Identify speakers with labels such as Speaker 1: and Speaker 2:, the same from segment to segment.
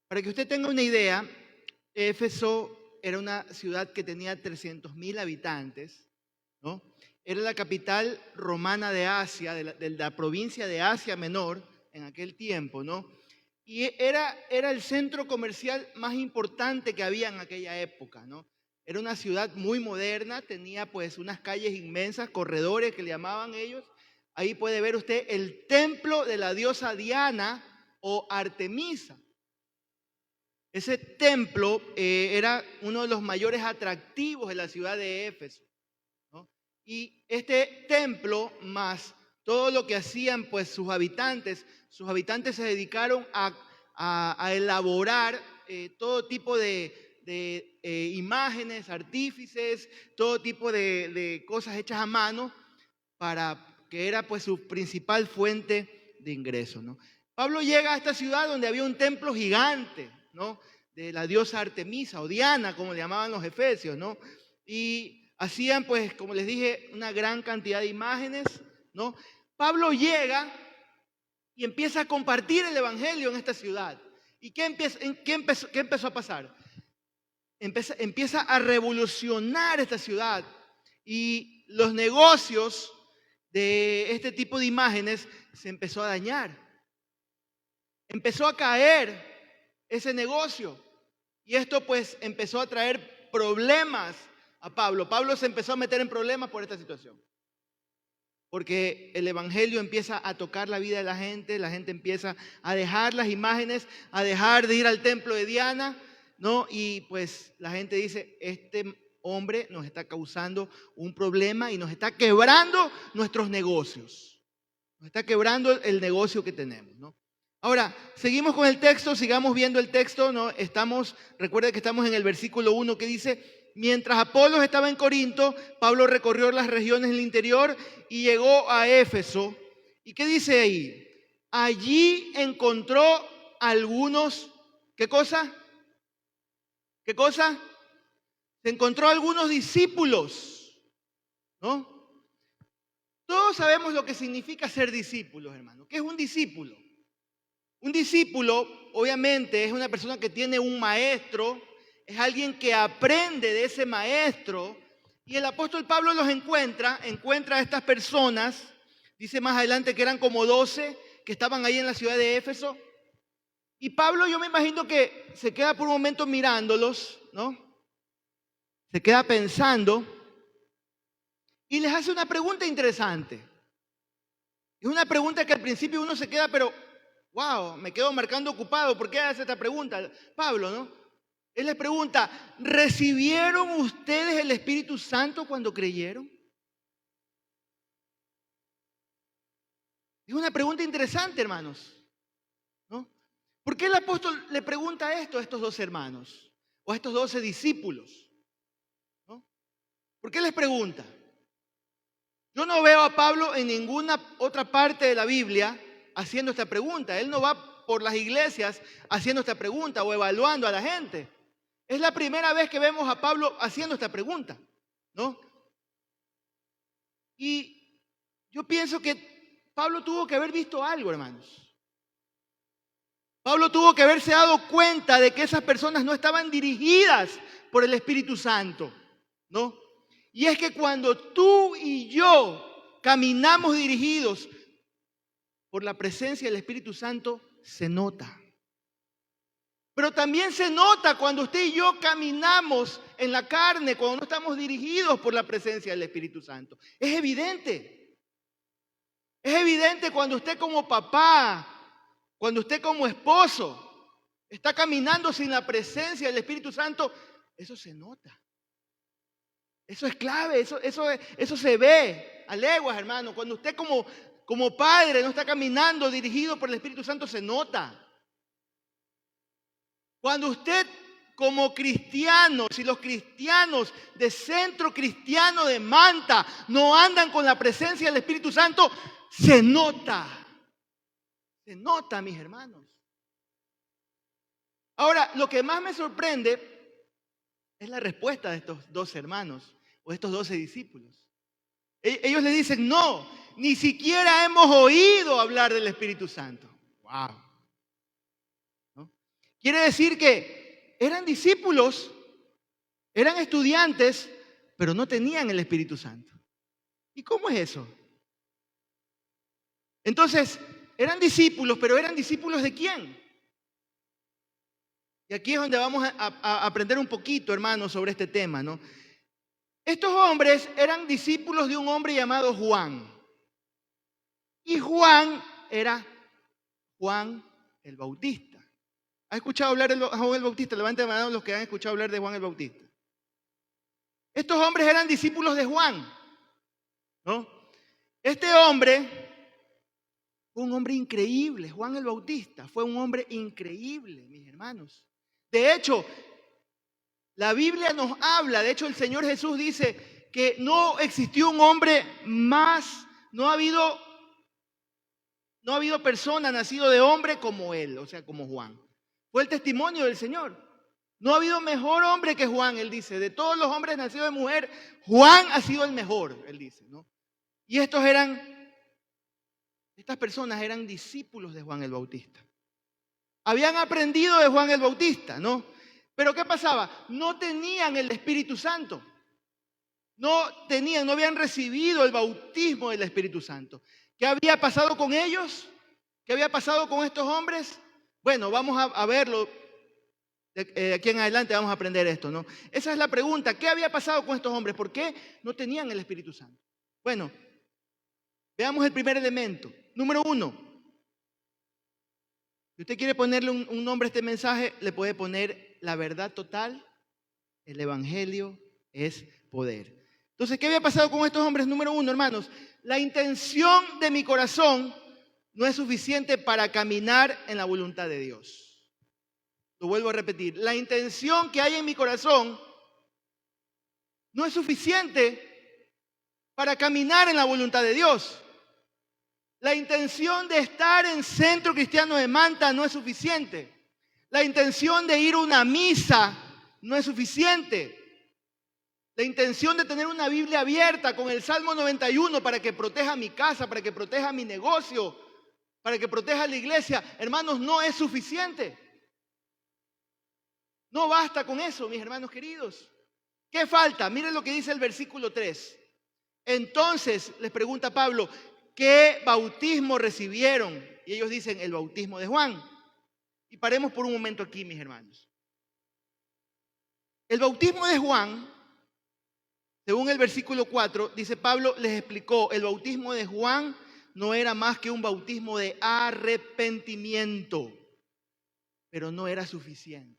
Speaker 1: Para que usted tenga una idea, Éfeso era una ciudad que tenía 300.000 habitantes, ¿no? Era la capital romana de Asia, de la provincia de Asia Menor en aquel tiempo, ¿no? Y era el centro comercial más importante que había en aquella época, ¿no? Era una ciudad muy moderna, tenía pues unas calles inmensas, corredores que le llamaban ellos. Ahí puede ver usted el templo de la diosa Diana o Artemisa. Ese templo era uno de los mayores atractivos de la ciudad de Éfeso, ¿no? Y este templo, más todo lo que hacían pues sus habitantes se dedicaron a elaborar todo tipo de imágenes, artífices, todo tipo de cosas hechas a mano, para que era pues su principal fuente de ingreso, ¿no? Pablo llega a esta ciudad donde había un templo gigante, ¿no? De la diosa Artemisa o Diana, como le llamaban los efesios, ¿no? Y hacían pues, como les dije, una gran cantidad de imágenes, ¿no? Pablo llega y empieza a compartir el evangelio en esta ciudad. ¿Y qué empezó a pasar? Empieza a revolucionar esta ciudad, y los negocios de este tipo de imágenes se empezó a dañar. Empezó a caer ese negocio, y esto pues empezó a traer problemas a Pablo. Pablo se empezó a meter en problemas por esta situación, porque el evangelio empieza a tocar la vida de la gente empieza a dejar las imágenes, a dejar de ir al templo de Diana, ¿no? Y pues la gente dice, este hombre nos está causando un problema y nos está quebrando nuestros negocios, nos está quebrando el negocio que tenemos, ¿no? Ahora, seguimos con el texto, sigamos viendo el texto, ¿no? Recuerden que estamos en el versículo 1 que dice: mientras Apolos estaba en Corinto, Pablo recorrió las regiones del interior y llegó a Éfeso. ¿Y qué dice ahí? Allí encontró algunos, ¿qué cosa? ¿Qué cosa? Se encontró algunos discípulos, ¿no? Todos sabemos lo que significa ser discípulos, hermano. ¿Qué es un discípulo? Un discípulo, obviamente, es una persona que tiene un maestro, es alguien que aprende de ese maestro. Y el apóstol Pablo encuentra a estas personas, dice más adelante que eran como 12 que estaban ahí en la ciudad de Éfeso. Y Pablo, yo me imagino que se queda por un momento mirándolos, ¿no? Se queda pensando y les hace una pregunta interesante. Es una pregunta que al principio uno se queda, pero wow, me quedo marcando ocupado. ¿Por qué hace esta pregunta Pablo, no? Él les pregunta: ¿recibieron ustedes el Espíritu Santo cuando creyeron? Es una pregunta interesante, hermanos, ¿no? ¿Por qué el apóstol le pregunta esto a estos 12 hermanos o a estos 12 discípulos, ¿no? ¿Por qué les pregunta? Yo no veo a Pablo en ninguna otra parte de la Biblia haciendo esta pregunta. Él no va por las iglesias haciendo esta pregunta o evaluando a la gente. Es la primera vez que vemos a Pablo haciendo esta pregunta, ¿no? Y yo pienso que Pablo tuvo que haber visto algo, hermanos. Pablo tuvo que haberse dado cuenta de que esas personas no estaban dirigidas por el Espíritu Santo, ¿no? Y es que cuando tú y yo caminamos dirigidos por la presencia del Espíritu Santo, se nota. Pero también se nota cuando usted y yo caminamos en la carne, cuando no estamos dirigidos por la presencia del Espíritu Santo. Es evidente. Es evidente cuando usted como papá, cuando usted como esposo está caminando sin la presencia del Espíritu Santo, eso se nota. Eso es clave, eso se ve a leguas, hermano. Cuando usted como padre no está caminando dirigido por el Espíritu Santo, se nota. Cuando usted como cristiano, si los cristianos de Centro Cristiano de Manta no andan con la presencia del Espíritu Santo, se nota. Se nota, mis hermanos. Ahora, lo que más me sorprende es la respuesta de estos 12 hermanos o estos 12 discípulos. Ellos le dicen: no, ni siquiera hemos oído hablar del Espíritu Santo. Wow. ¿No? Quiere decir que eran discípulos, eran estudiantes, pero no tenían el Espíritu Santo. ¿Y cómo es eso? Entonces, eran discípulos, pero ¿eran discípulos de quién? Y aquí es donde vamos a aprender un poquito, hermanos, sobre este tema, ¿no? Estos hombres eran discípulos de un hombre llamado Juan. Y Juan era Juan el Bautista. ¿Has escuchado hablar de Juan el Bautista? Levanten la mano los que han escuchado hablar de Juan el Bautista. Estos hombres eran discípulos de Juan, ¿no? Este hombre fue un hombre increíble. Juan el Bautista fue un hombre increíble, mis hermanos. De hecho, la Biblia nos habla, de hecho el Señor Jesús dice que no existió un hombre más, no ha habido persona nacido de hombre como él, o sea, como Juan. Fue el testimonio del Señor. No ha habido mejor hombre que Juan, él dice. De todos los hombres nacidos de mujer, Juan ha sido el mejor, él dice, ¿no? Y estas personas eran discípulos de Juan el Bautista. Habían aprendido de Juan el Bautista, ¿no? Pero ¿qué pasaba? No tenían el Espíritu Santo. No habían recibido el bautismo del Espíritu Santo. ¿Qué había pasado con ellos? ¿Qué había pasado con estos hombres? Bueno, vamos a verlo. De aquí en adelante vamos a aprender esto, ¿no? Esa es la pregunta. ¿Qué había pasado con estos hombres? ¿Por qué no tenían el Espíritu Santo? Bueno, veamos el primer elemento. Número 1. Si usted quiere ponerle un nombre a este mensaje, le puede poner la verdad total. El Evangelio es poder. Entonces, ¿qué había pasado con estos hombres? Número 1, hermanos. La intención de mi corazón no es suficiente para caminar en la voluntad de Dios. Lo vuelvo a repetir. La intención que hay en mi corazón no es suficiente para caminar en la voluntad de Dios. La intención de estar en Centro Cristiano de Manta no es suficiente. La intención de ir a una misa no es suficiente. La intención de tener una Biblia abierta con el Salmo 91 para que proteja mi casa, para que proteja mi negocio, para que proteja la iglesia, hermanos, no es suficiente. No basta con eso, mis hermanos queridos. ¿Qué falta? Miren lo que dice el versículo 3. Entonces, les pregunta Pablo, ¿qué bautismo recibieron? Y ellos dicen, el bautismo de Juan. Y paremos por un momento aquí, mis hermanos. El bautismo de Juan, según el versículo 4, dice Pablo, les explicó, el bautismo de Juan no era más que un bautismo de arrepentimiento, pero no era suficiente.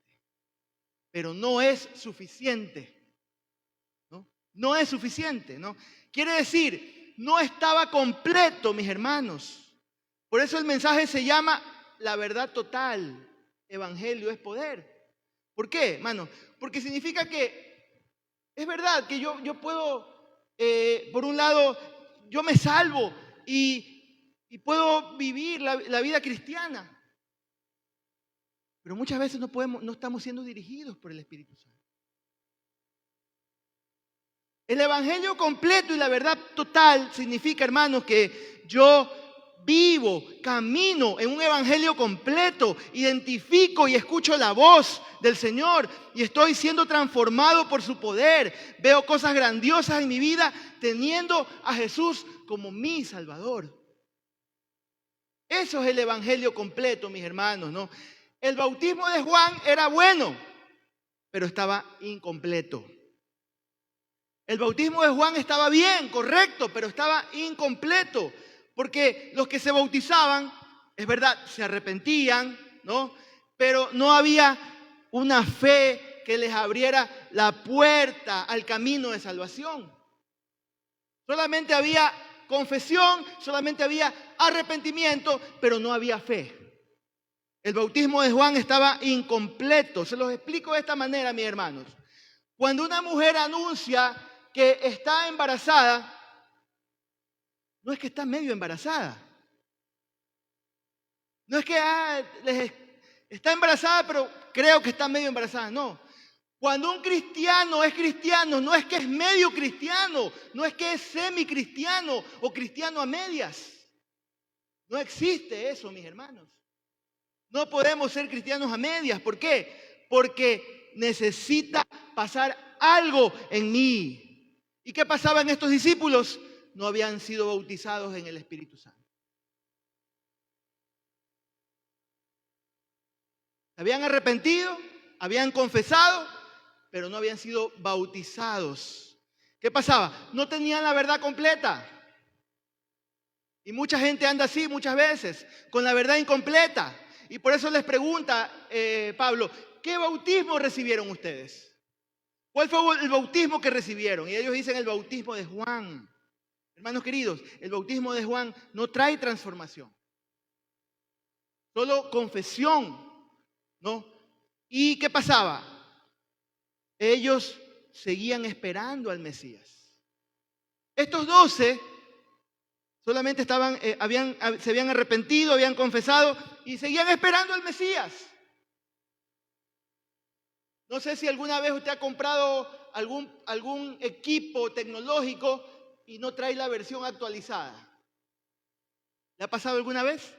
Speaker 1: Pero no es suficiente, ¿no? No es suficiente, ¿no? Quiere decir, no estaba completo, mis hermanos. Por eso el mensaje se llama la verdad total. Evangelio es poder. ¿Por qué, hermano? Porque significa que es verdad que yo puedo, por un lado, yo me salvo y puedo vivir la vida cristiana. Pero muchas veces no estamos siendo dirigidos por el Espíritu Santo. El Evangelio completo y la verdad total significa, hermanos, que yo vivo, camino en un Evangelio completo, identifico y escucho la voz del Señor y estoy siendo transformado por su poder. Veo cosas grandiosas en mi vida teniendo a Jesús como mi Salvador. Eso es el Evangelio completo, mis hermanos, ¿no? El bautismo de Juan era bueno, pero estaba incompleto. El bautismo de Juan estaba bien, correcto, pero estaba incompleto. Porque los que se bautizaban, es verdad, se arrepentían, ¿no? Pero no había una fe que les abriera la puerta al camino de salvación. Solamente había confesión, solamente había arrepentimiento, pero no había fe. El bautismo de Juan estaba incompleto. Se los explico de esta manera, mis hermanos. Cuando una mujer anuncia que está embarazada, no es que está medio embarazada. No es que está embarazada, pero creo que está medio embarazada. No. Cuando un cristiano es cristiano, no es que es medio cristiano, no es que es semicristiano o cristiano a medias. No existe eso, mis hermanos. No podemos ser cristianos a medias. ¿Por qué? Porque necesita pasar algo en mí. ¿Y qué pasaba en estos discípulos? No habían sido bautizados en el Espíritu Santo. Se habían arrepentido, habían confesado, pero no habían sido bautizados. ¿Qué pasaba? No tenían la verdad completa. Y mucha gente anda así muchas veces, con la verdad incompleta. Y por eso les pregunta Pablo, ¿qué bautismo recibieron ustedes? ¿Cuál fue el bautismo que recibieron? Y ellos dicen el bautismo de Juan. Hermanos queridos, el bautismo de Juan no trae transformación. Solo confesión, ¿no? ¿Y qué pasaba? Ellos seguían esperando al Mesías. Estos 12 solamente se habían arrepentido, habían confesado y seguían esperando al Mesías. No sé si alguna vez usted ha comprado algún equipo tecnológico y no trae la versión actualizada. ¿Le ha pasado alguna vez?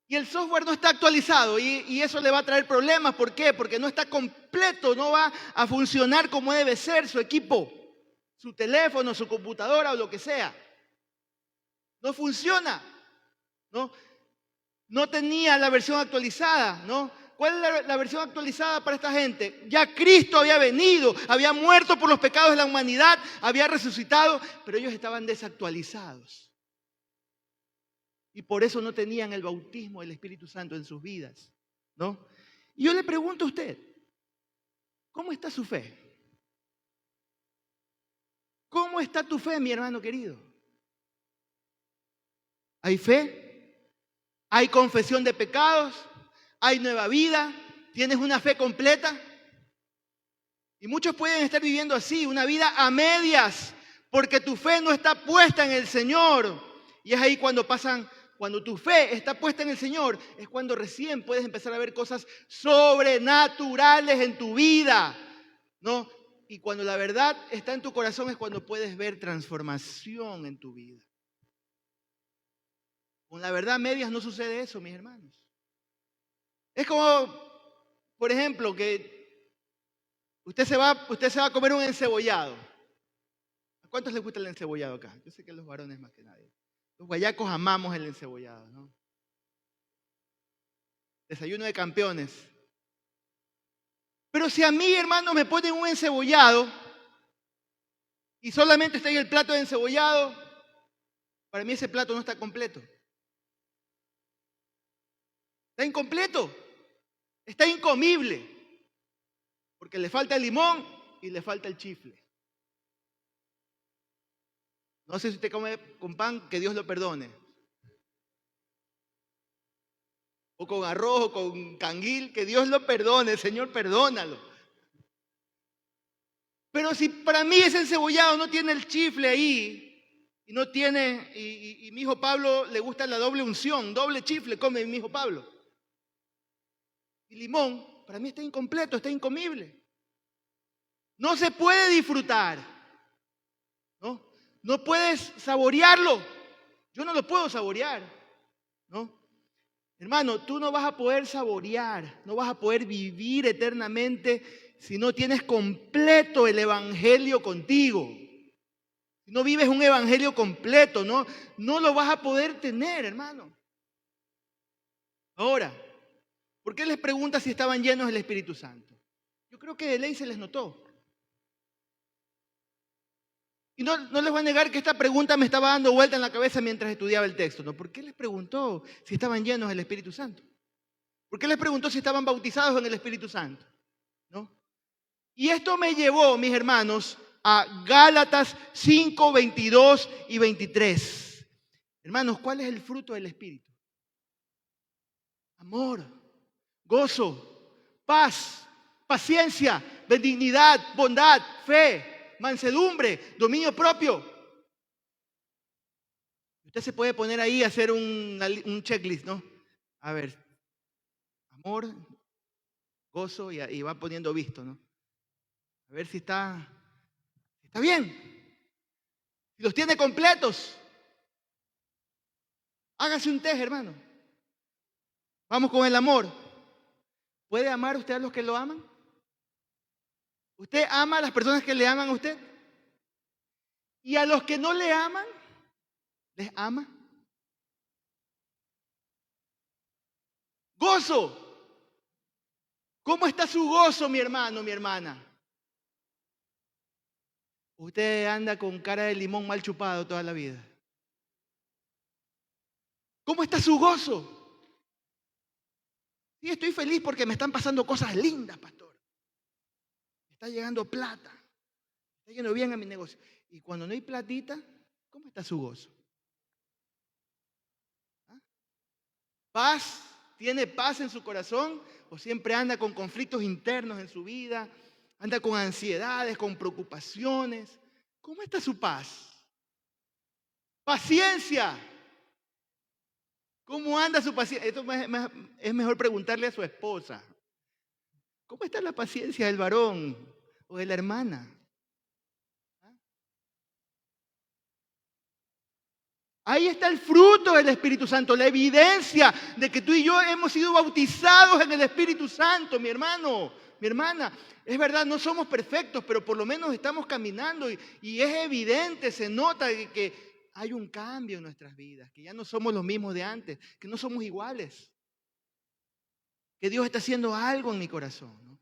Speaker 1: Y el software no está actualizado y eso le va a traer problemas. ¿Por qué? Porque no está completo, no va a funcionar como debe ser su equipo, su teléfono, su computadora o lo que sea. No funciona, ¿no? No tenía la versión actualizada, ¿no? ¿Cuál es la versión actualizada para esta gente? Ya Cristo había venido, había muerto por los pecados de la humanidad, había resucitado, pero ellos estaban desactualizados. Y por eso no tenían el bautismo del Espíritu Santo en sus vidas, ¿no? Y yo le pregunto a usted, ¿cómo está su fe? ¿Cómo está tu fe, mi hermano querido? ¿Hay fe? ¿Hay confesión de pecados? ¿Hay nueva vida? ¿Tienes una fe completa? Y muchos pueden estar viviendo así, una vida a medias, porque tu fe no está puesta en el Señor. Y es ahí cuando tu fe está puesta en el Señor, es cuando recién puedes empezar a ver cosas sobrenaturales en tu vida, ¿no? Y cuando la verdad está en tu corazón es cuando puedes ver transformación en tu vida. Con la verdad a medias no sucede eso, mis hermanos. Es como, por ejemplo, que usted se va a comer un encebollado. ¿A cuántos les gusta el encebollado acá? Yo sé que los varones más que nadie. Los guayacos amamos el encebollado, ¿no? Desayuno de campeones. Pero si a mí, hermano, me ponen un encebollado y solamente está ahí el plato de encebollado, para mí ese plato no está completo. Está incompleto. Está incomible. Porque le falta el limón y le falta el chifle. No sé si usted come con pan, que Dios lo perdone. O con arroz, o con canguil, que Dios lo perdone, Señor, perdónalo. Pero si para mí ese encebollado no tiene el chifle ahí, y no tiene, y mi hijo Pablo le gusta la doble unción, doble chifle come mi hijo Pablo. Y limón, para mí está incompleto, está incomible. No se puede disfrutar, ¿no? No puedes saborearlo. Yo no lo puedo saborear, ¿no? Hermano, tú no vas a poder saborear, no vas a poder vivir eternamente si no tienes completo el evangelio contigo. Si no vives un evangelio completo, no lo vas a poder tener, hermano. Ahora, ¿por qué les pregunta si estaban llenos del Espíritu Santo? Yo creo que de ley se les notó. Y no les voy a negar que esta pregunta me estaba dando vuelta en la cabeza mientras estudiaba el texto, ¿no? ¿Por qué les preguntó si estaban llenos del Espíritu Santo? ¿Por qué les preguntó si estaban bautizados en el Espíritu Santo? ¿No? Y esto me llevó, mis hermanos, a Gálatas 5, 22 y 23. Hermanos, ¿cuál es el fruto del Espíritu? Amor, gozo, paz, paciencia, benignidad, bondad, fe, mansedumbre, dominio propio. Usted se puede poner ahí a hacer un checklist, ¿no? A ver, amor, gozo y va poniendo visto, ¿no? A ver si está bien. Si los tiene completos, hágase un test, hermano. Vamos con el amor. ¿Puede amar usted a los que lo aman? ¿Usted ama a las personas que le aman a usted? ¿Y a los que no le aman, les ama? Gozo. ¿Cómo está su gozo, mi hermano, mi hermana? Usted anda con cara de limón mal chupado toda la vida. ¿Cómo está su gozo? Sí, estoy feliz porque me están pasando cosas lindas, pastor. Me está llegando plata. Me está yendo bien a mi negocio. Y cuando no hay platita, ¿cómo está su gozo? ¿Ah? ¿Paz? ¿Tiene paz en su corazón? ¿O siempre anda con conflictos internos en su vida? ¿Anda con ansiedades, con preocupaciones? ¿Cómo está su paz? Paciencia. ¿Cómo anda su paciencia? Esto es mejor preguntarle a su esposa. ¿Cómo está la paciencia del varón o de la hermana? Ahí está el fruto del Espíritu Santo, la evidencia de que tú y yo hemos sido bautizados en el Espíritu Santo, mi hermano, mi hermana. Es verdad, no somos perfectos, pero por lo menos estamos caminando y es evidente, se nota que hay un cambio en nuestras vidas, que ya no somos los mismos de antes, que no somos iguales, que Dios está haciendo algo en mi corazón, ¿no?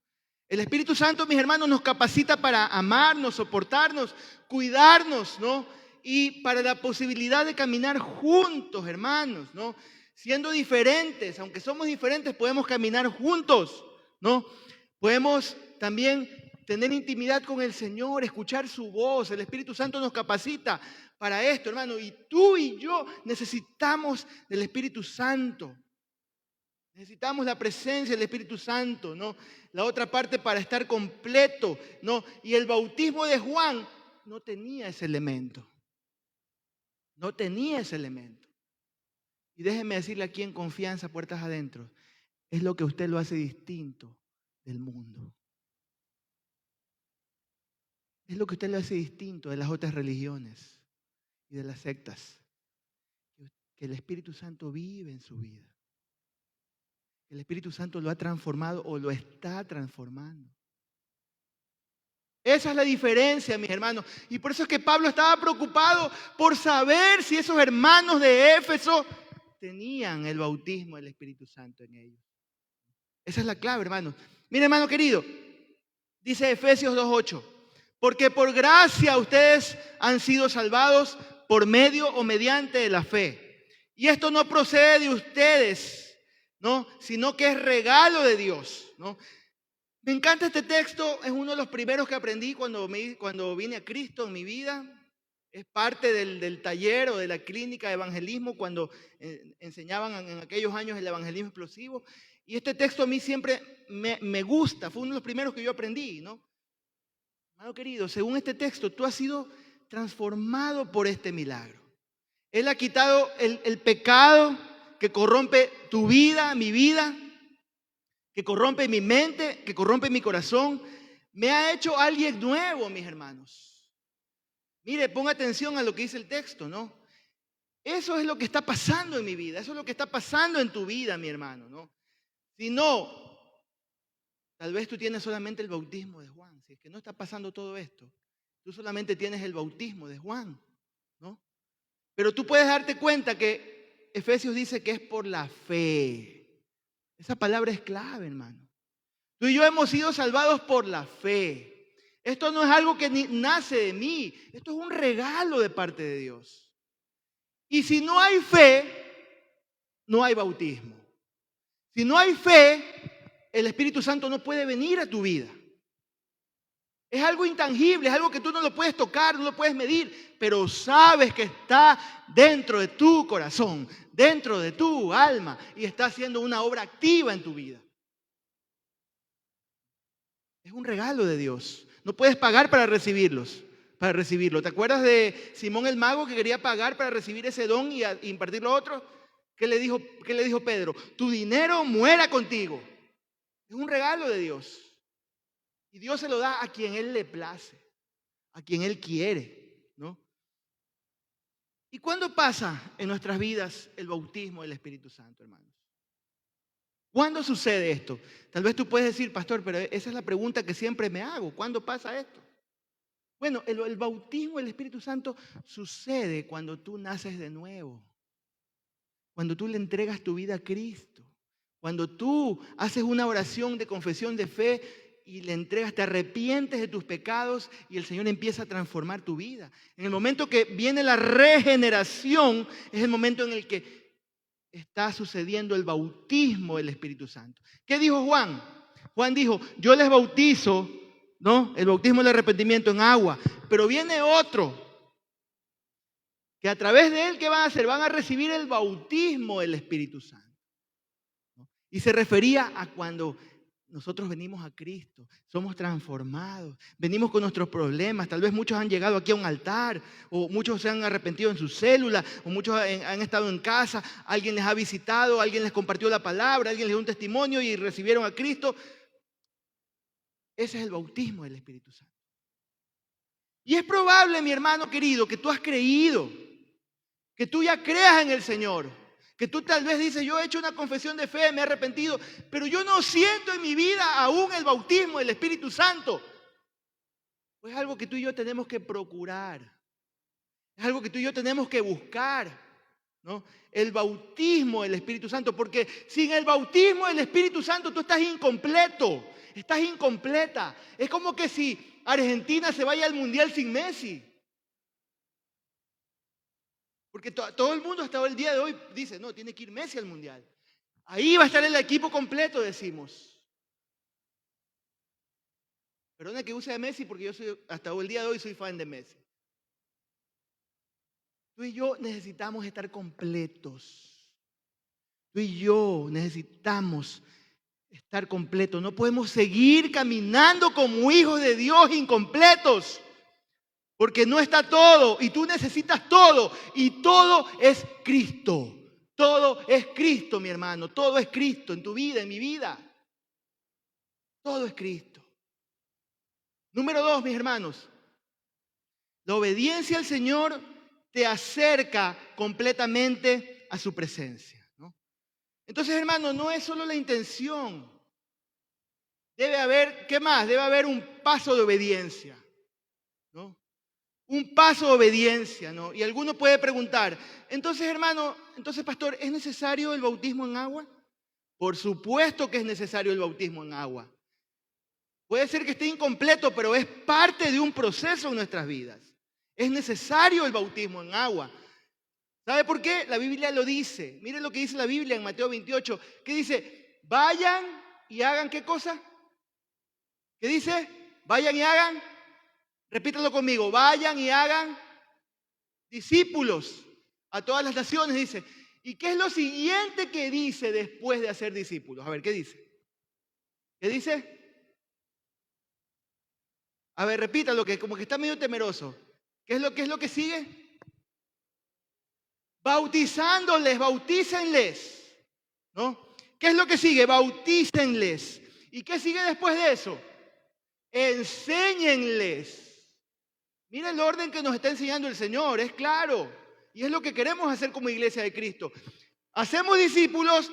Speaker 1: El Espíritu Santo, mis hermanos, nos capacita para amarnos, soportarnos, cuidarnos, ¿no? Y para la posibilidad de caminar juntos, hermanos, ¿no? Siendo diferentes, aunque somos diferentes, podemos caminar juntos, ¿no? Podemos también tener intimidad con el Señor, escuchar su voz. El Espíritu Santo nos capacita para esto, hermano. Y tú y yo necesitamos del Espíritu Santo. Necesitamos la presencia del Espíritu Santo, ¿no? La otra parte para estar completo, ¿no? Y el bautismo de Juan no tenía ese elemento. No tenía ese elemento. Y déjeme decirle aquí en confianza, puertas adentro, es lo que usted lo hace distinto del mundo. Es lo que usted lo hace distinto de las otras religiones y de las sectas. Que el Espíritu Santo vive en su vida. El Espíritu Santo lo ha transformado o lo está transformando. Esa es la diferencia, mis hermanos. Y por eso es que Pablo estaba preocupado por saber si esos hermanos de Éfeso tenían el bautismo del Espíritu Santo en ellos. Esa es la clave, hermanos. Mire, hermano querido, dice Efesios 2:8, porque por gracia ustedes han sido salvados por medio o mediante de la fe. Y esto no procede de ustedes, ¿no? Sino que es regalo de Dios, ¿no? Me encanta este texto, es uno de los primeros que aprendí cuando vine a Cristo en mi vida. Es parte del taller o de la clínica de evangelismo cuando enseñaban en aquellos años el evangelismo explosivo. Y este texto a mí siempre me gusta, fue uno de los primeros que yo aprendí, ¿no? Hermano querido, según este texto, tú has sido transformado por este milagro. Él ha quitado el pecado que corrompe tu vida, mi vida, que corrompe mi mente, que corrompe mi corazón. Me ha hecho alguien nuevo, mis hermanos. Mire, ponga atención a lo que dice el texto, ¿no? Eso es lo que está pasando en mi vida, eso es lo que está pasando en tu vida, mi hermano, ¿no? Si no, tal vez tú tienes solamente el bautismo de Juan. Si es que no está pasando todo esto, tú solamente tienes el bautismo de Juan, ¿no? Pero tú puedes darte cuenta que Efesios dice que es por la fe. Esa palabra es clave, hermano. Tú y yo hemos sido salvados por la fe. Esto no es algo que nace de mí. Esto es un regalo de parte de Dios. Y si no hay fe, no hay bautismo. Si no hay fe, el Espíritu Santo no puede venir a tu vida. Es algo intangible, es algo que tú no lo puedes tocar, no lo puedes medir, pero sabes que está dentro de tu corazón, dentro de tu alma y está haciendo una obra activa en tu vida. Es un regalo de Dios. No puedes pagar para recibirlo. ¿Te acuerdas de Simón el mago que quería pagar para recibir ese don y impartirlo a otro? ¿Qué le dijo Pedro? Tu dinero muera contigo. Es un regalo de Dios. Y Dios se lo da a quien Él le place, a quien Él quiere, ¿no? ¿Y cuándo pasa en nuestras vidas el bautismo del Espíritu Santo, hermanos? ¿Cuándo sucede esto? Tal vez tú puedes decir, pastor, pero esa es la pregunta que siempre me hago. ¿Cuándo pasa esto? Bueno, el bautismo del Espíritu Santo sucede cuando tú naces de nuevo, cuando tú le entregas tu vida a Cristo, cuando tú haces una oración de confesión de fe y le entregas, te arrepientes de tus pecados y el Señor empieza a transformar tu vida. En el momento que viene la regeneración, es el momento en el que está sucediendo el bautismo del Espíritu Santo. ¿Qué dijo Juan? Juan dijo, yo les bautizo, ¿no? El bautismo del arrepentimiento en agua, pero viene otro que a través de él, ¿qué van a hacer? Van a recibir el bautismo del Espíritu Santo, ¿no? Y se refería a cuando nosotros venimos a Cristo, somos transformados, venimos con nuestros problemas. Tal vez muchos han llegado aquí a un altar, o muchos se han arrepentido en su célula, o muchos han estado en casa, alguien les ha visitado, alguien les compartió la palabra, alguien les dio un testimonio y recibieron a Cristo. Ese es el bautismo del Espíritu Santo. Y es probable, mi hermano querido, que tú has creído, que tú ya creas en el Señor, que tú tal vez dices, yo he hecho una confesión de fe, me he arrepentido, pero yo no siento en mi vida aún el bautismo del Espíritu Santo. Pues es algo que tú y yo tenemos que procurar, es algo que tú y yo tenemos que buscar, ¿no? El bautismo del Espíritu Santo, porque sin el bautismo del Espíritu Santo tú estás incompleto, estás incompleta. Es como que si Argentina se vaya al Mundial sin Messi. Porque todo el mundo hasta el día de hoy dice, no, tiene que ir Messi al Mundial. Ahí va a estar el equipo completo, decimos. Perdona que use a Messi porque yo hasta el día de hoy soy fan de Messi. Tú y yo necesitamos estar completos. Tú y yo necesitamos estar completos. No podemos seguir caminando como hijos de Dios incompletos. Porque no está todo y tú necesitas todo y todo es Cristo. Todo es Cristo, mi hermano. Todo es Cristo en tu vida, en mi vida. Todo es Cristo. Número 2, mis hermanos. La obediencia al Señor te acerca completamente a su presencia, ¿no? Entonces, hermano, no es solo la intención. Debe haber, ¿qué más? Debe haber un paso de obediencia, ¿no? Un paso de obediencia, ¿no? Y alguno puede preguntar, entonces, hermano, entonces, pastor, ¿es necesario el bautismo en agua? Por supuesto que es necesario el bautismo en agua. Puede ser que esté incompleto, pero es parte de un proceso en nuestras vidas. Es necesario el bautismo en agua. ¿Sabe por qué? La Biblia lo dice. Miren lo que dice la Biblia en Mateo 28. ¿Qué dice? Vayan y hagan ¿qué cosa? ¿Qué dice? Vayan y hagan. Repítalo conmigo. Vayan y hagan discípulos a todas las naciones, dice. ¿Y qué es lo siguiente que dice después de hacer discípulos? A ver, ¿qué dice? ¿Qué dice? A ver, repítalo, que como que está medio temeroso. ¿Qué es lo que sigue? Bautizándoles, bautícenles, ¿no? ¿Qué es lo que sigue? Bautícenles. ¿Y qué sigue después de eso? Enséñenles. Mira el orden que nos está enseñando el Señor, es claro. Y es lo que queremos hacer como iglesia de Cristo. Hacemos discípulos,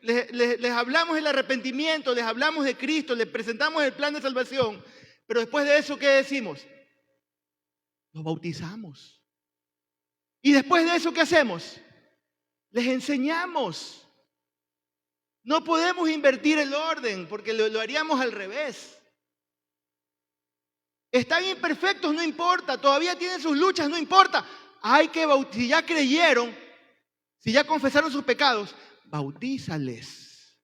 Speaker 1: les hablamos del arrepentimiento, les hablamos de Cristo, les presentamos el plan de salvación. Pero después de eso, ¿qué decimos? Los bautizamos. Y después de eso, ¿qué hacemos? Les enseñamos. No podemos invertir el orden porque lo haríamos al revés. Están imperfectos, no importa. Todavía tienen sus luchas, no importa. Hay que bautizar. Si ya creyeron, si ya confesaron sus pecados, bautízales.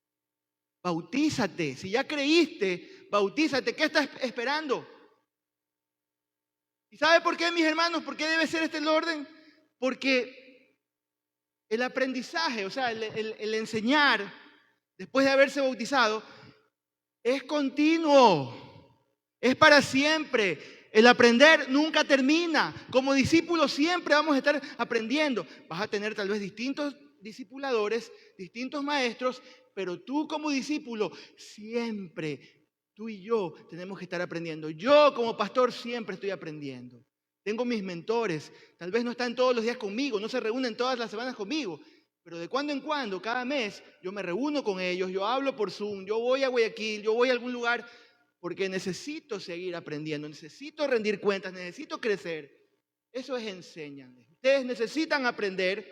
Speaker 1: Bautízate. Si ya creíste, bautízate. ¿Qué estás esperando? ¿Y sabe por qué, mis hermanos? ¿Por qué debe ser este el orden? Porque el aprendizaje, o sea, el enseñar después de haberse bautizado, es continuo. Es para siempre. El aprender nunca termina. Como discípulos siempre vamos a estar aprendiendo. Vas a tener tal vez distintos discipuladores, distintos maestros, pero tú como discípulo siempre, tú y yo tenemos que estar aprendiendo. Yo como pastor siempre estoy aprendiendo. Tengo mis mentores. Tal vez no están todos los días conmigo, no se reúnen todas las semanas conmigo, Pero de cuando en cuando, cada mes, yo me reúno con ellos, yo hablo por Zoom, yo voy a Guayaquil, yo voy a algún lugar, porque necesito seguir aprendiendo, necesito rendir cuentas, necesito crecer. Eso es enséñanles. Ustedes necesitan aprender.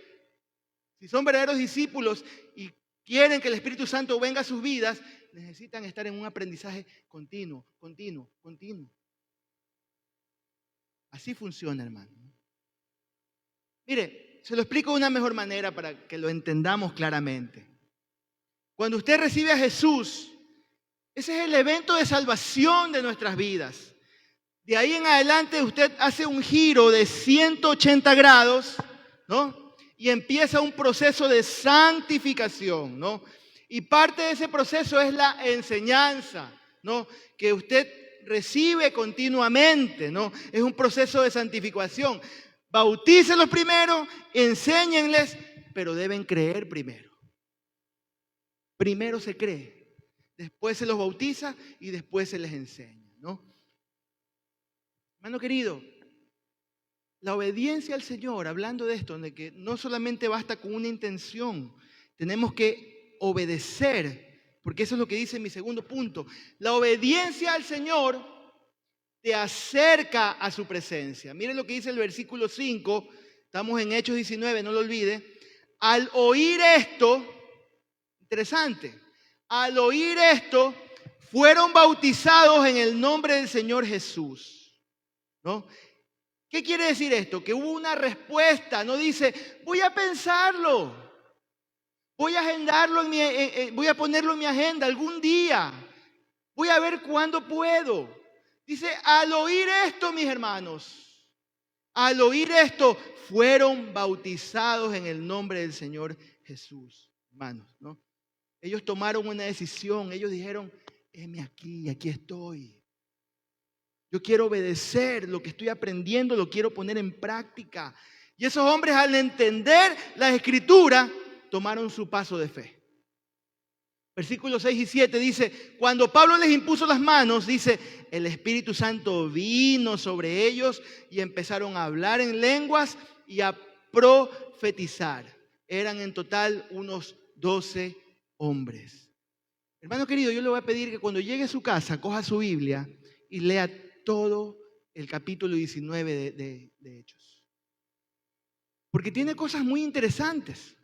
Speaker 1: Si son verdaderos discípulos y quieren que el Espíritu Santo venga a sus vidas, necesitan estar en un aprendizaje continuo, continuo, continuo. Así funciona, hermano. Mire, se lo explico de una mejor manera para que lo entendamos claramente. Cuando usted recibe a Jesús, ese es el evento de salvación de nuestras vidas. De ahí en adelante usted hace un giro de 180 grados, ¿no? Y empieza un proceso de santificación, ¿no? Y parte de ese proceso es la enseñanza, ¿no? Que usted recibe continuamente, ¿no? Es un proceso de santificación. Bautícenlos primero, enséñenles, pero deben creer primero. Primero se cree, después se los bautiza y después se les enseña, ¿no? Hermano querido, la obediencia al Señor, hablando de esto, de que no solamente basta con una intención, tenemos que obedecer, porque eso es lo que dice mi segundo punto. La obediencia al Señor te acerca a su presencia. Miren lo que dice el versículo 5, estamos en Hechos 19, no lo olvide. Al oír esto, interesante, al oír esto, fueron bautizados en el nombre del Señor Jesús, ¿no? ¿Qué quiere decir esto? Que hubo una respuesta, no dice, voy a pensarlo, voy a agendarlo, voy a ponerlo en mi agenda algún día, voy a ver cuándo puedo. Dice, al oír esto, mis hermanos, al oír esto, fueron bautizados en el nombre del Señor Jesús, hermanos, ¿no? Ellos tomaron una decisión, ellos dijeron, heme aquí, aquí estoy. Yo quiero obedecer lo que estoy aprendiendo, lo quiero poner en práctica. Y esos hombres, al entender la Escritura, tomaron su paso de fe. Versículos 6 y 7 dice, cuando Pablo les impuso las manos, dice, el Espíritu Santo vino sobre ellos y empezaron a hablar en lenguas y a profetizar. Eran en total unos 12 hombres. Hermano querido, yo le voy a pedir que cuando llegue a su casa, coja su Biblia y lea todo el capítulo 19 de Hechos. Porque tiene cosas muy interesantes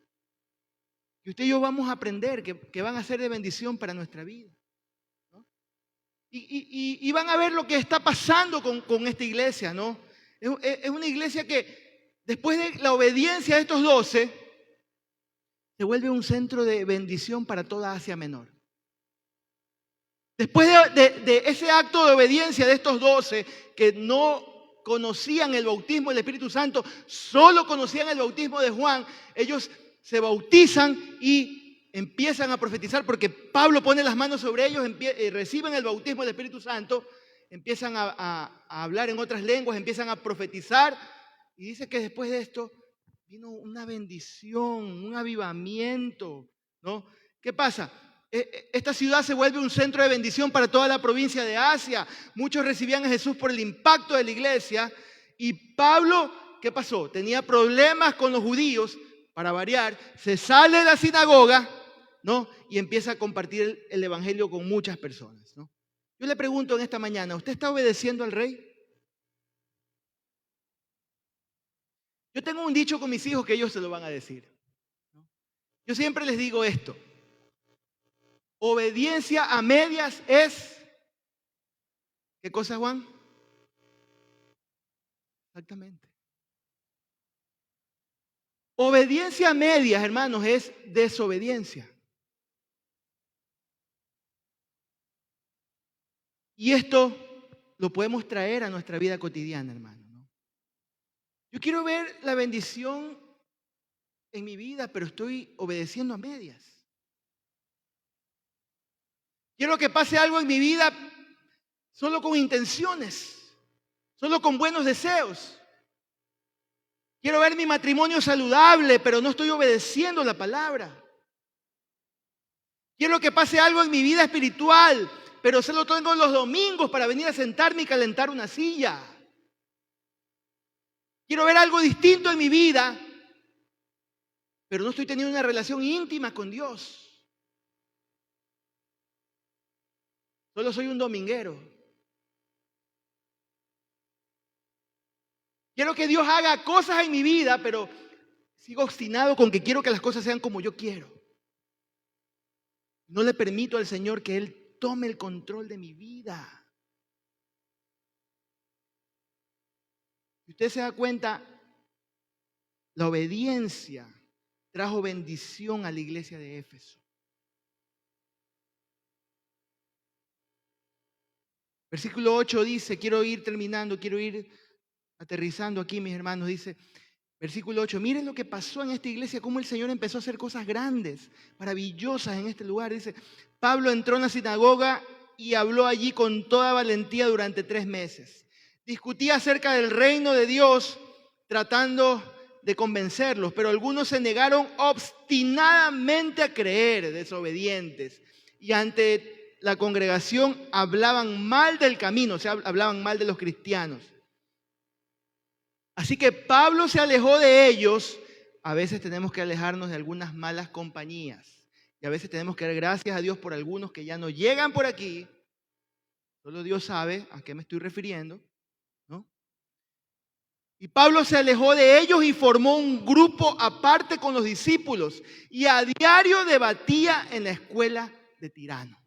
Speaker 1: que usted y yo vamos a aprender, que van a ser de bendición para nuestra vida, ¿no? Y van a ver lo que está pasando con esta iglesia, ¿no? Es una iglesia que después de la obediencia de estos 12, se vuelve un centro de bendición para toda Asia Menor. Después de ese acto de obediencia de estos 12 que no conocían el bautismo del Espíritu Santo, solo conocían el bautismo de Juan, ellos se bautizan y empiezan a profetizar porque Pablo pone las manos sobre ellos, reciben el bautismo del Espíritu Santo, empiezan a hablar en otras lenguas, empiezan a profetizar y dice que después de esto vino una bendición, un avivamiento, ¿no? ¿Qué pasa? Esta ciudad se vuelve un centro de bendición para toda la provincia de Asia. Muchos recibían a Jesús por el impacto de la iglesia. Y Pablo, ¿qué pasó? Tenía problemas con los judíos, para variar, se sale de la sinagoga, ¿no? Y empieza a compartir el evangelio con muchas personas, ¿no? Yo le pregunto en esta mañana, ¿usted está obedeciendo al rey? Yo tengo un dicho con mis hijos que ellos se lo van a decir, ¿no? Yo siempre les digo esto. Obediencia a medias es, ¿qué cosa, Juan? Exactamente. Obediencia a medias, hermanos, es desobediencia. Y esto lo podemos traer a nuestra vida cotidiana, hermano, ¿no? Yo quiero ver la bendición en mi vida, pero estoy obedeciendo a medias. Quiero que pase algo en mi vida solo con intenciones, solo con buenos deseos. Quiero ver mi matrimonio saludable, pero no estoy obedeciendo la palabra. Quiero que pase algo en mi vida espiritual, pero solo tengo los domingos para venir a sentarme y calentar una silla. Quiero ver algo distinto en mi vida, pero no estoy teniendo una relación íntima con Dios. Solo soy un dominguero. Quiero que Dios haga cosas en mi vida, pero sigo obstinado con que quiero que las cosas sean como yo quiero. No le permito al Señor que Él tome el control de mi vida. Si usted se da cuenta, la obediencia trajo bendición a la iglesia de Éfeso. Versículo 8 dice, quiero ir terminando, quiero ir aterrizando aquí, mis hermanos, dice, versículo 8, miren lo que pasó en esta iglesia, cómo el Señor empezó a hacer cosas grandes, maravillosas en este lugar. Dice, Pablo entró en la sinagoga y habló allí con toda valentía durante 3 meses. Discutía acerca del reino de Dios, tratando de convencerlos, pero algunos se negaron obstinadamente a creer, desobedientes, y ante la congregación hablaban mal del camino, o sea, hablaban mal de los cristianos. Así que Pablo se alejó de ellos. A veces tenemos que alejarnos de algunas malas compañías. Y a veces tenemos que dar gracias a Dios por algunos que ya no llegan por aquí. Solo Dios sabe a qué me estoy refiriendo, ¿no? Y Pablo se alejó de ellos y formó un grupo aparte con los discípulos. Y a diario debatía en la escuela de Tirano.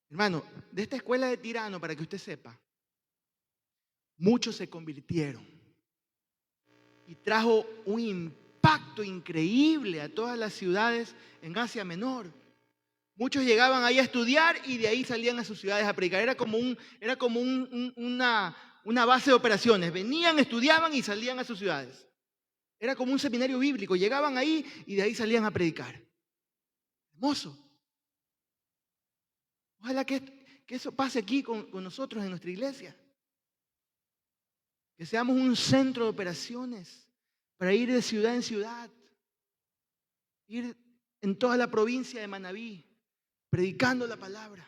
Speaker 1: Hermano, de esta escuela de Tirano, para que usted sepa, muchos se convirtieron y trajo un impacto increíble a todas las ciudades en Asia Menor. Muchos llegaban ahí a estudiar y de ahí salían a sus ciudades a predicar. Era como una base de operaciones. Venían, estudiaban y salían a sus ciudades. Era como un seminario bíblico. Llegaban ahí y de ahí salían a predicar. Hermoso. Ojalá que eso pase aquí con nosotros en nuestra iglesia. Que seamos un centro de operaciones para ir de ciudad en ciudad, ir en toda la provincia de Manabí, predicando la palabra,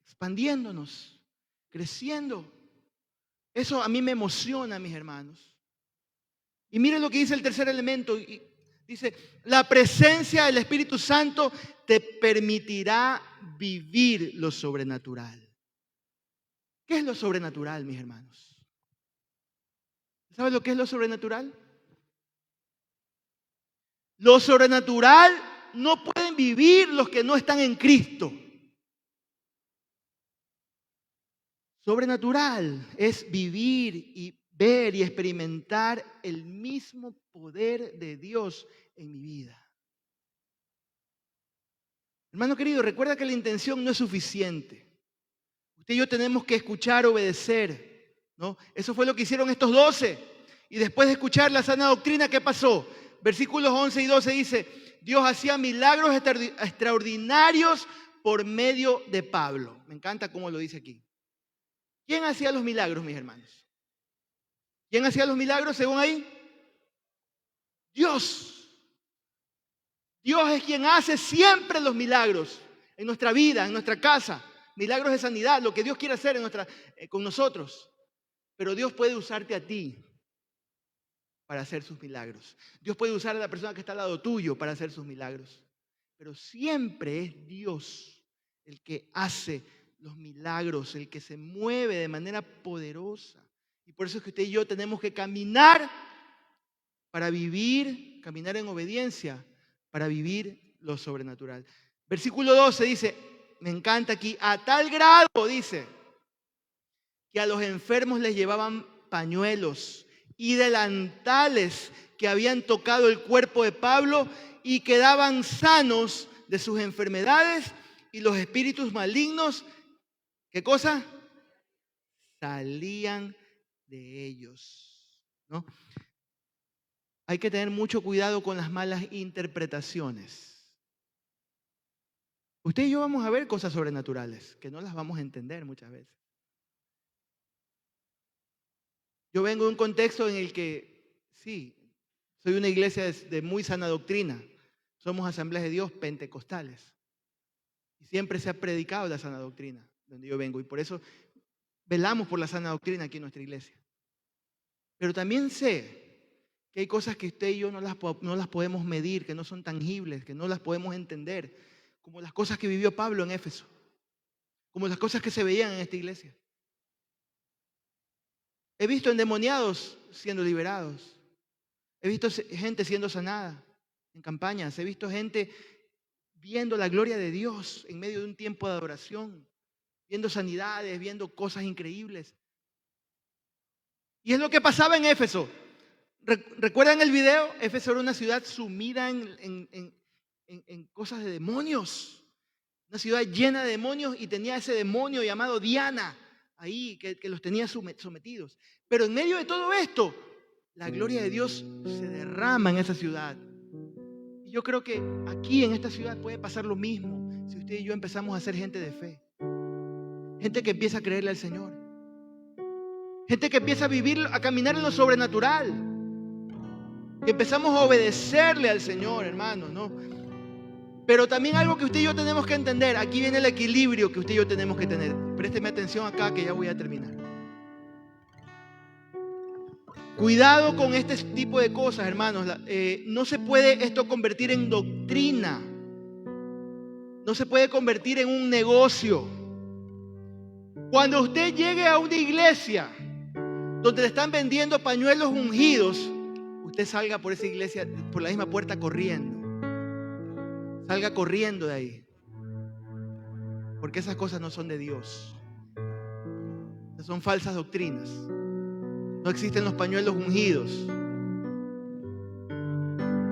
Speaker 1: expandiéndonos, creciendo. Eso a mí me emociona, mis hermanos. Y miren lo que dice el tercer elemento. Dice, la presencia del Espíritu Santo te permitirá vivir lo sobrenatural. ¿Qué es lo sobrenatural, mis hermanos? ¿Sabes lo que es lo sobrenatural? Lo sobrenatural no pueden vivir los que no están en Cristo. Sobrenatural es vivir y ver y experimentar el mismo poder de Dios en mi vida. Hermano querido, recuerda que la intención no es suficiente. Usted y yo tenemos que escuchar, obedecer, ¿no? Eso fue lo que hicieron estos 12. Y después de escuchar la sana doctrina, ¿qué pasó? Versículos 11 y 12 dice, Dios hacía milagros extraordinarios por medio de Pablo. Me encanta cómo lo dice aquí. ¿Quién hacía los milagros, mis hermanos? ¿Quién hacía los milagros según ahí? Dios. Dios es quien hace siempre los milagros en nuestra vida, en nuestra casa. Milagros de sanidad, lo que Dios quiere hacer con nosotros. Pero Dios puede usarte a ti para hacer sus milagros. Dios puede usar a la persona que está al lado tuyo para hacer sus milagros. Pero siempre es Dios el que hace los milagros, el que se mueve de manera poderosa. Y por eso es que usted y yo tenemos que caminar para vivir, caminar en obediencia, para vivir lo sobrenatural. Versículo 12 dice, me encanta aquí, a tal grado, dice, que a los enfermos les llevaban pañuelos y delantales que habían tocado el cuerpo de Pablo y quedaban sanos de sus enfermedades y los espíritus malignos, ¿qué cosa? Salían de ellos, ¿no? Hay que tener mucho cuidado con las malas interpretaciones. Usted y yo vamos a ver cosas sobrenaturales que no las vamos a entender muchas veces. Yo vengo de un contexto en el que, sí, soy una iglesia de muy sana doctrina. Somos Asambleas de Dios pentecostales. Y siempre se ha predicado la sana doctrina donde yo vengo. Y por eso velamos por la sana doctrina aquí en nuestra iglesia. Pero también sé que hay cosas que usted y yo no las podemos medir, que no son tangibles, que no las podemos entender, como las cosas que vivió Pablo en Éfeso, como las cosas que se veían en esta iglesia. He visto endemoniados siendo liberados, he visto gente siendo sanada en campañas, he visto gente viendo la gloria de Dios en medio de un tiempo de adoración, viendo sanidades, viendo cosas increíbles. Y es lo que pasaba en Éfeso. ¿Recuerdan el video? Éfeso era una ciudad sumida en cosas de demonios. Una ciudad llena de demonios y tenía ese demonio llamado Diana ahí que los tenía sometidos. Pero en medio de todo esto, la gloria de Dios se derrama en esa ciudad. Y yo creo que aquí en esta ciudad puede pasar lo mismo si usted y yo empezamos a ser gente de fe. Gente que empieza a creerle al Señor. Gente que empieza a vivir, a caminar en lo sobrenatural. Que empezamos a obedecerle al Señor, hermanos, ¿no? Pero también algo que usted y yo tenemos que entender. Aquí viene el equilibrio que usted y yo tenemos que tener. Présteme atención acá que ya voy a terminar. Cuidado con este tipo de cosas, hermanos. No se puede esto convertir en doctrina. No se puede convertir en un negocio. Cuando usted llegue a una iglesia donde le están vendiendo pañuelos ungidos, usted salga por esa iglesia, por la misma puerta corriendo. Salga corriendo de ahí. Porque esas cosas no son de Dios. Esas son falsas doctrinas. No existen los pañuelos ungidos.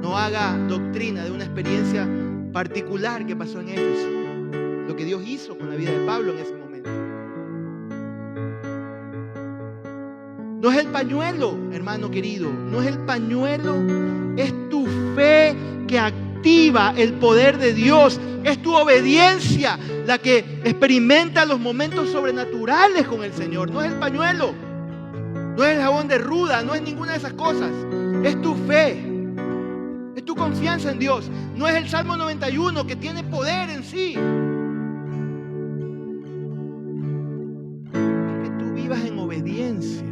Speaker 1: No haga doctrina de una experiencia particular que pasó en Éfeso. Lo que Dios hizo con la vida de Pablo en ese momento. No es el pañuelo, hermano querido. No es el pañuelo. Es tu fe que activa el poder de Dios. Es tu obediencia la que experimenta los momentos sobrenaturales con el Señor. No es el pañuelo. No es el jabón de ruda. No es ninguna de esas cosas. Es tu fe. Es tu confianza en Dios. No es el Salmo 91 que tiene poder en sí. Es que tú vivas en obediencia.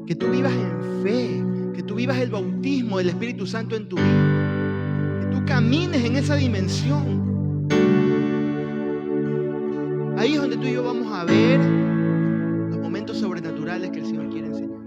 Speaker 1: Que tú vivas en fe. Que tú vivas el bautismo del Espíritu Santo en tu vida. Que tú camines en esa dimensión. Ahí es donde tú y yo vamos a ver los momentos sobrenaturales que el Señor quiere enseñar.